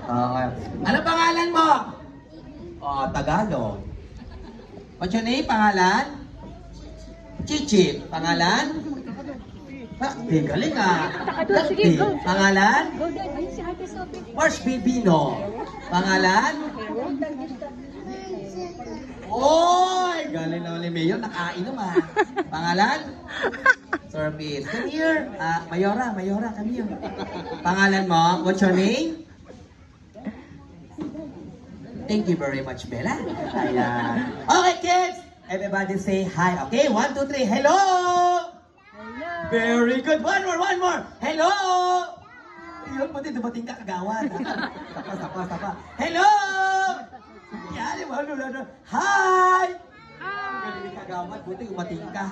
Okay. Ano pangalan mo? Oh, Tagalog. What's your name? Pangalan? Chichi. Pangalan? Galing ah. Sige, go. Pangalan? Go, Dad. Ayun si Ate Sophie. Mars Bibino. Pangalan? Oy! Galing na ulit Mayor. Nakainom ah. Pangalan? Service. Come here. Mayora, come here. Pangalan mo? What's your name? Thank you very much, Bella. Ayan. Okay, kids! Everybody say hi. Okay, 1, 2, 3. Hello! Very good. One more. Hello! Yun, pati dumating ka kagawad. Sapa. Hello! Yan, hi! Ang galing kagawad, buti dumating ka.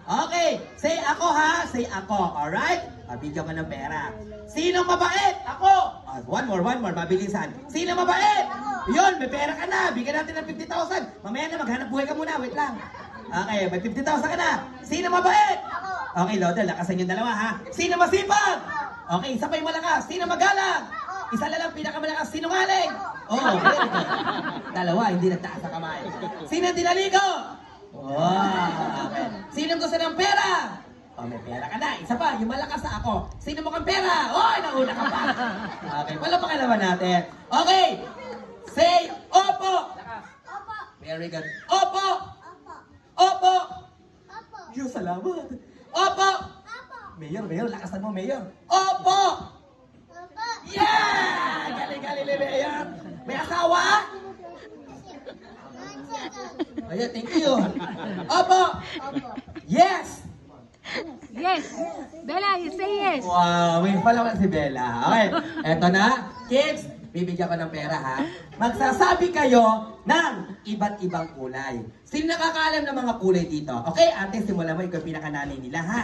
Okay, say ako ha. Say ako, alright? Bigyan ka ng pera. Sino mabait? Ako! One more, mabilisan. Sino mabait? Yun, may pera ka na. Bigyan natin ng 50,000. Mamaya na, maghanap buhay ka muna. Wait lang. Okay, may 50,000 ka na. Sino mabait? Okay, Lodel, lakasan yung dalawa ha. Sino masipag? Okay, isa pa yung malakas. Sino magalang? Isa na lang pinakamalakas. Sinungaling? Oo, dalawa, hindi nagtaas sa kamay. Sino dinaligo? Okay. Sino gusto ng pera? Oh, may pera ka na. Isa pa, yung malakas na ako. Sino mo kang pera? Oy, nauna ka pa. Okay, wala pa kalaman natin. Okay, say opo. Opo. Very good. Opo. Opo. Yo, salamat. Opo. Mayor, lakasan mo, Mayor. Opo. Yeah! Galing ni Mayor. May asawa? Ayan, thank you. Opo. Yes. Yes. Bella, you say yes. Wow, may palawan si Bella. Okay, eto na. Kids, bibigyan ko ng pera ha. Magsasabi kayo ng iba't ibang kulay. Sino nakakaalam ng mga kulay dito? Okay, ate, simulan mo. Ikaw pinakananay nila ha.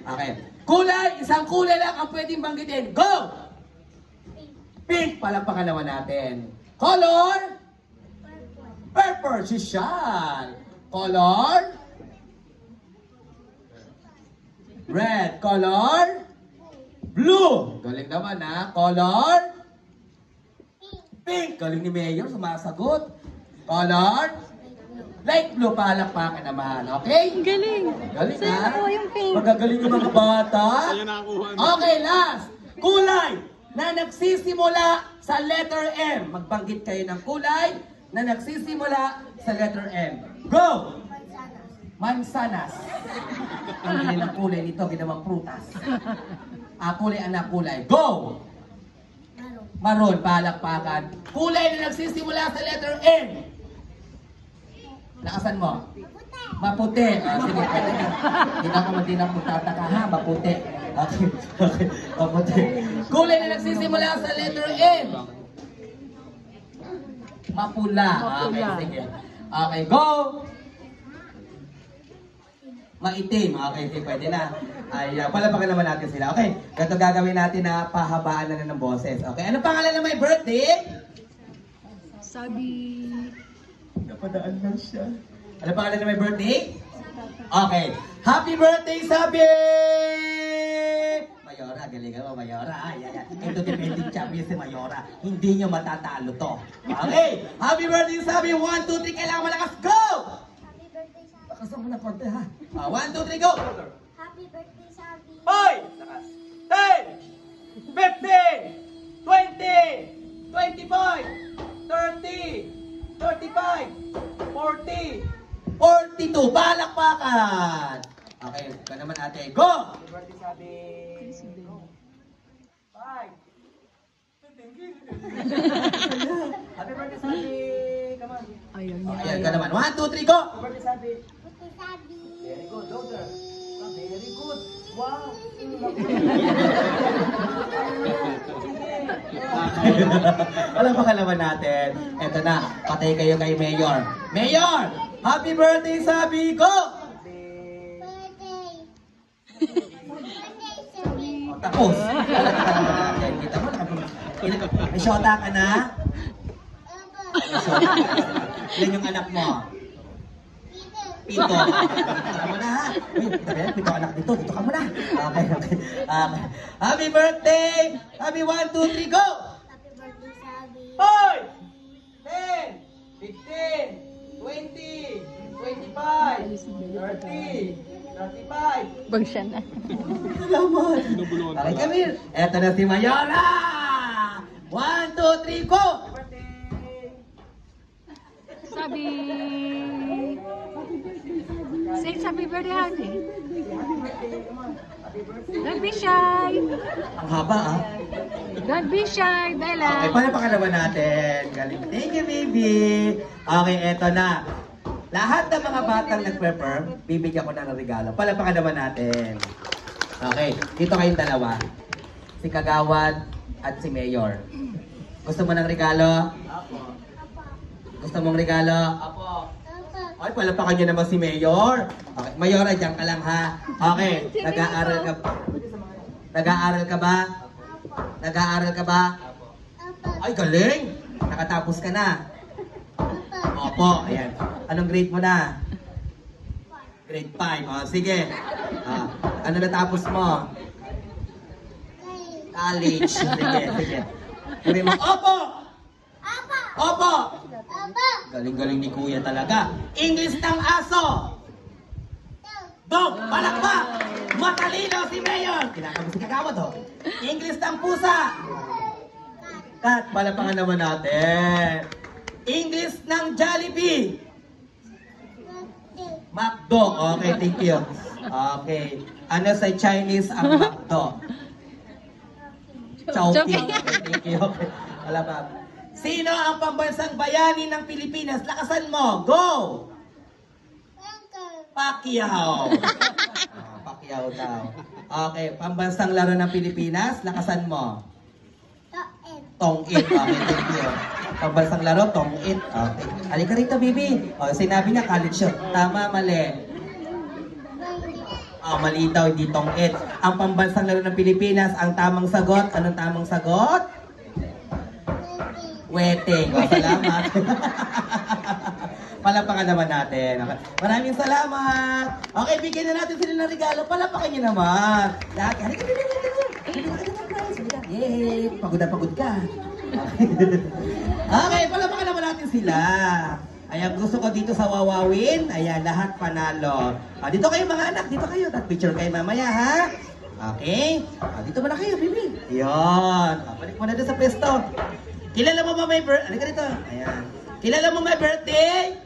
Okay. Kulay, isang kulay lang ang pwedeng banggitin. Go! Pink, palakpakan naman natin. Color? Purple, si Sean. Color? Red. Color? Blue. Galing naman ha. Color? Pink. Galing ni Mayor, sumasagot. Color? Light blue, palakpakan naman. Okay? Galing. Galing Sa'yo ha? nakuha yung pink. Magagaling yung mga bata. Okay, last. Kulay na nagsisimula sa letter M. Magbanggit kayo ng kulay na nagsisimula sa letter M. Go! Mansanas. Ang galing ng kulay nito, ginawang prutas. Kulay anak, kulay. Go! Maroon, palakpakan. Kulay na nagsisimula sa letter M. Lakasan mo. Maputi. Sige, pwede na. Hindi na ako magtataka ha, maputi. Okay, maputi. Kulay na nagsisimula sa letter M. Mapula. Okay, sige. Okay, go! Maitim. Okay, sige, pwede na. Ay, palapakan naman natin sila. Okay, ganito gagawin natin na pahabaan na ng boses. Okay, ano pangalan na may birthday? Sabi... Napadaan lang siya. Ano pangalan na may birthday? Okay. Happy birthday, Sabi! Mayora, galingan mo, Mayora. Ayan. Ito defending champion si Mayora. Hindi nyo matatalo to. Okay. Happy birthday, Sabi! 1, 2, 3, kailangan malakas. Go! Happy birthday, Sabi. Lakas mo na konti, ha? 1, 2, 3, go! Happy birthday, Sabi. Hoy! 10! 15! 20! 25! 30! 35, 40, 42, palakpakan! Okay, ito naman ate. Go! Happy birthday, Sabi! Go! 5! Happy birthday, Sabi! Come on! Ayun. Ayan ka naman. 1, 2, 3, go! Happy birthday, Sabi! Birthday, Sabi. Very good, louder! Very good! Wow! Alam pa kalaman natin. Eto na, patay kayo kay Mayor. Mayor! Happy birthday, Sabi! Go! Birthday. Birthday, Sabi. Tapos. Kita mo, may shota ka na? Ilan yung anak mo? Pito. Dito ka muna ha. Pito anak dito. Dito ka muna. Okay. Happy birthday! Happy 1, 2, 3, go! Happy birthday, Sabi. 35. Bang siya na. Salamat. Okay, Camille. Eto na si Mayora. 1, 2, 3, go! Sabi... Say happy birthday, honey. Don't be shy. Ang haba, ah. Don't be shy, Bella. Okay, palapakan naman natin. Galing. Thank you, baby. Okay, eto na. Lahat ng mga batang nag-prepare, bibigyan ko na ng regalo. Palapakan naman natin. Okay, dito kayong dalawa. Si Kagawad at si Mayor. Gusto mo ng regalo? Gusto mong regalo? Opo. Ay, palapakan niyo naman si Mayor. Okay, Mayora, diyan ka lang ha. Okay, nag-aaral ka ba? Nag-aaral ka ba? Nag-aaral ka ba? Opo. Ay, galing! Nakatapos ka na. Opo, ayan. Anong grade mo na? Grade 5. O, sige. Ano natapos mo? College. Sige, sige. Sabi mo, opo! Opo. Opo! Opo. Galing-galing ni Kuya talaga. English ng aso! Dog! Palakpak! Matalino si Mayor! Kinakabot si Kagawad, oh. English ng pusa! Kat, palapangan naman natin. English ng Jollibee! McDo. Okay, thank you. Okay. Ano sa Chinese ang McDo? Chowking. Okay, thank you. Okay. Wala ba? Sino ang pambansang bayani ng Pilipinas? Lakasan mo. Go! Pacquiao. Pacquiao daw. Okay, pambansang laro ng Pilipinas. Lakasan mo. Tong-it. Okay, thank you. Pambansang laro, tong-it. Okay. Halika rito, baby. O, sinabi niya, college yun. Tama, mali. Mali daw, hindi tong-it. Ang pambansang laro ng Pilipinas, ang tamang sagot. Anong tamang sagot? Wedding. O, salamat. Palapakan naman natin. Okay. Maraming salamat. Okay, bigyan na natin sila ng regalo. Palapakan niyo naman. Lahat. Halika, yay! Pagod na pagod ka. Okay, palapakan naman natin sila. Ayan, gusto ko dito sa Wawawin. Ayan, lahat panalo. Dito kayo mga anak, dito kayo. At picture kayo mamaya, ha? Okay? Dito muna kayo, baby. Yun. Balik mo na doon sa pwesto. Kilala mo ba may birthday? Halika dito. Ayan. Kilala mo may birthday?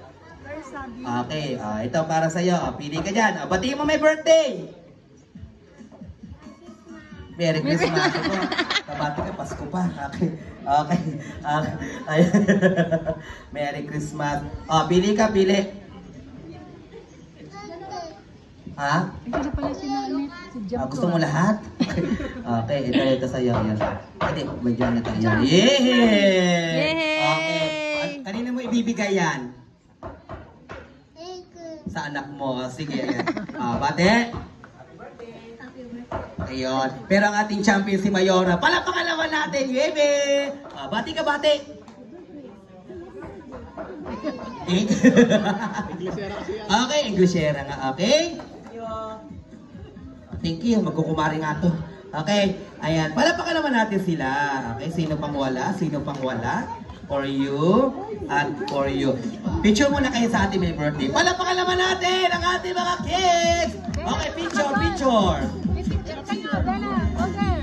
Okay, ito para sa'yo. Pili ka dyan. Batiin mo may birthday. Merry Christmas. Kabati ka, Pasko pa. Okay. Okay. Merry Christmas. Pili ka, pili. Ha? Ito na pala si Nani. Si Jam Gusto mo lahat? Okay, ito sa'yo. Yan. Hindi, medyo na tayo. Yay! Okay. Kanina mo ibibigay yan? Sa anak mo. Sige. Bate. Ayun. Pero ang ating champion si Mayora. Palapakan naman natin, Yebe! Bati ka, bati! Okay, Englishera nga. Okay? Thank you. Magkukumari nga to. Okay. Ayan. Palapakan naman natin sila. Okay. Sino pang wala? Sino pang wala? For you. At for you. Picture muna kayo sa ating may birthday. Palapakan naman natin ang ating mga kids! Okay, picture, picture! Kayo, Bella. Okay.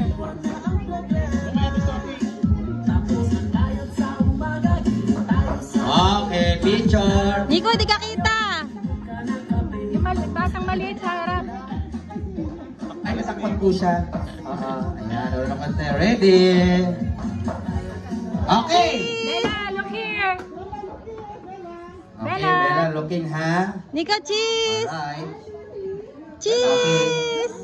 Okay, picture! Nico, di ka kita. Yung batang maliit sa harap. Ay, nasakpan po siya. Ayan, naman na. Ready? Okay! Bella, look here. Okay, Bella. Bella, looking ha? Nico, cheese. Alright. Cheese.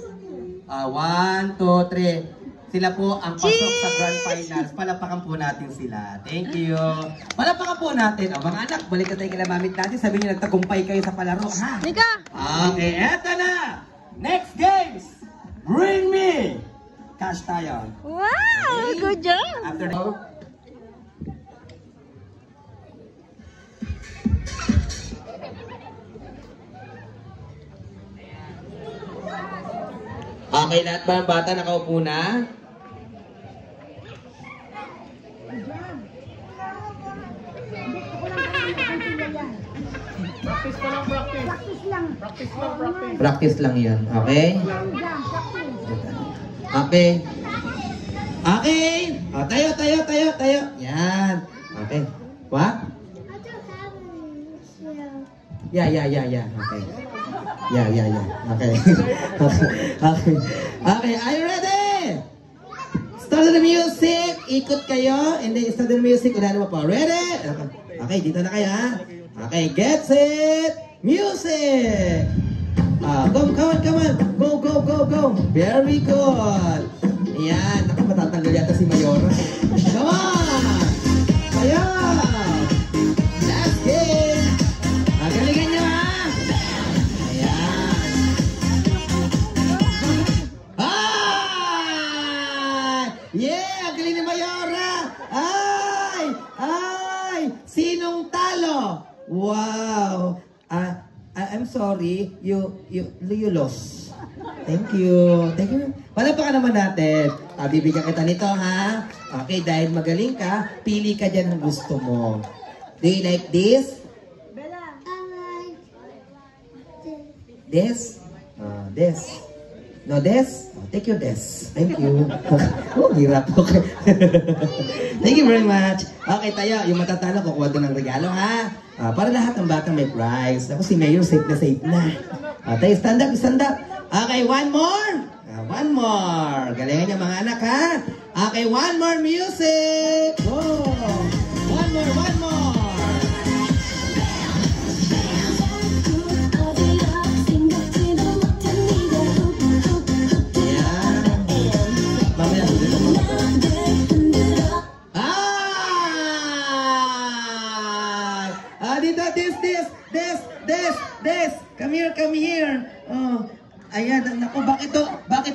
1, 2, 3. Sila po ang pasok sa Grand Finals. Palapakan po natin sila. Thank you. Palapakan po natin. Mga anak, balik na tayo kila mamit natin. Sabi niyo, nagtagumpay kayo sa palaro, ha? Nico. Okay, eto na! Next games! Bring me! Cash tayo. Wow, good job. After that, okay, lahat ba ng bata nakaupo na? Practice lang yan. Okay? Okay. Okay. O, tayo. Yan. Okay. What? I don't have any shell. Yeah. Okay. Yeah. Okay. Okay. Are you ready? Start the music. Ikot kayo. And then start the music. Unahan mo po. Ready? Okay. Dito na kayo ha. Okay. Get set. Music. Come on. Go. Very good. Ayan. Naku, matatanggal yata si Mayora. Come on. Ayan. That's it. Galingan nyo ha. Ayan. Yeah! Ang galing ni Mayora! Ay! Sinong talo? Wow! I'm sorry. You lost. Thank you. Palapakan naman natin. Bibigyan kita nito, ha? Okay, dahil magaling ka, pili ka dyan ng gusto mo. Do you like this? I like This? this. This. No, this? Take your this. Thank you. Oh, hirap. Okay. Thank you very much. Okay, tayo. Yung matatalo, kukuha doon ng regalo, ha? Para lahat ng batang may prize. Ako si Mayor, safe na. Tayo, stand up. Okay, one more. One more. Galingan niyo mga anak, ha? Okay, one more music. Oh. One more. This. Come here. Oh. Ayan, naku, bakit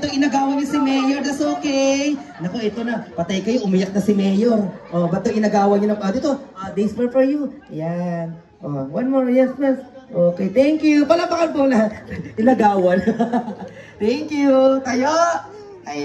to inagawan niyo si Mayor? That's okay. Naku, ito na. Patay kayo, umiyak na si Mayor. Oh, ba't to inagawan niyo na? Dito, this for you. Ayan. Oh, one more, yes. Okay, thank you. Palapakan po na. Inagawan. Thank you. Tayo. Ayan.